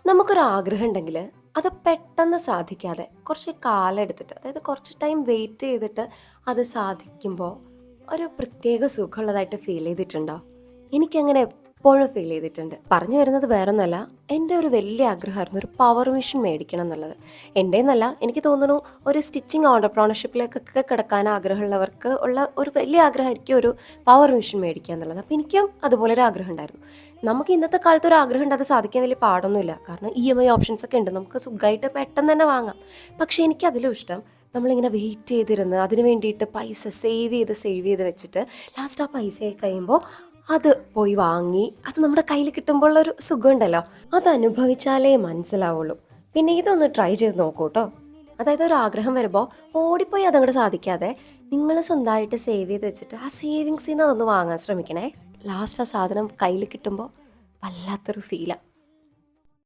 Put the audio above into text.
നമുക്കൊരാഗ്രഹം ഉണ്ടെങ്കിൽ അത് പെട്ടെന്ന് സാധിക്കാതെ കുറച്ച് കാലം എടുത്തിട്ട്, അതായത് കുറച്ച് ടൈം വെയിറ്റ് ചെയ്തിട്ട് അത് സാധിക്കുമ്പോൾ ഒരു പ്രത്യേക സുഖമുള്ളതായിട്ട് ഫീൽ ചെയ്തിട്ടുണ്ടോ? എനിക്കങ്ങനെ എപ്പോഴും ഫീൽ ചെയ്തിട്ടുണ്ട്. പറഞ്ഞു വരുന്നത് വേറൊന്നുമല്ല, എൻ്റെ ഒരു വലിയ ആഗ്രഹമായിരുന്നു ഒരു പവർ മെഷീൻ മേടിക്കണം എന്നുള്ളത്. എൻ്റെയെന്നല്ല, എനിക്ക് തോന്നുന്നു ഒരു സ്റ്റിച്ചിങ് ഓണ്ടർപ്രണർഷിപ്പിലേക്കൊക്കെ കിടക്കാൻ ആഗ്രഹമുള്ളവർക്ക് ഉള്ള ഒരു വലിയ ആഗ്രഹമായിരിക്കും ഒരു പവർ മെഷീൻ മേടിക്കുക എന്നുള്ളത്. അപ്പോൾ എനിക്കും അതുപോലെ ഒരു ആഗ്രഹം ഉണ്ടായിരുന്നു. നമുക്ക് ഇന്നത്തെ കാലത്ത് ഒരു ആഗ്രഹം ഉണ്ട്, അത് സാധിക്കാൻ വലിയ പാടൊന്നുമില്ല. കാരണം EMI ഓപ്ഷൻസ് ഒക്കെ ഉണ്ട്, നമുക്ക് സുഖമായിട്ട് പെട്ടെന്ന് തന്നെ വാങ്ങാം. പക്ഷേ എനിക്കതിലും ഇഷ്ടം നമ്മളിങ്ങനെ വെയിറ്റ് ചെയ്തിരുന്ന് അതിന് വേണ്ടിയിട്ട് പൈസ സേവ് ചെയ്ത് വെച്ചിട്ട് ലാസ്റ്റ് ആ പൈസയായി കഴിയുമ്പോൾ അത് പോയി വാങ്ങി അത് നമ്മുടെ കയ്യിൽ കിട്ടുമ്പോഴുള്ളൊരു സുഖമുണ്ടല്ലോ, അത് അനുഭവിച്ചാലേ മനസ്സിലാവുള്ളൂ. പിന്നെ ഇതൊന്ന് ട്രൈ ചെയ്ത് നോക്കൂ കേട്ടോ. അതായത് ഒരു ആഗ്രഹം വരുമ്പോൾ ഓടിപ്പോയി അതങ്ങോട്ട് സാധിക്കാതെ നിങ്ങൾ സ്വന്തമായിട്ട് സേവ് ചെയ്ത് വെച്ചിട്ട് ആ സേവിങ്സിൽ നിന്ന് അതൊന്ന് വാങ്ങാൻ ശ്രമിക്കണേ. ലാസ്റ്റ് ആ സാധനം കയ്യിൽ കിട്ടുമ്പോൾ വല്ലാത്തൊരു ഫീലാണ്.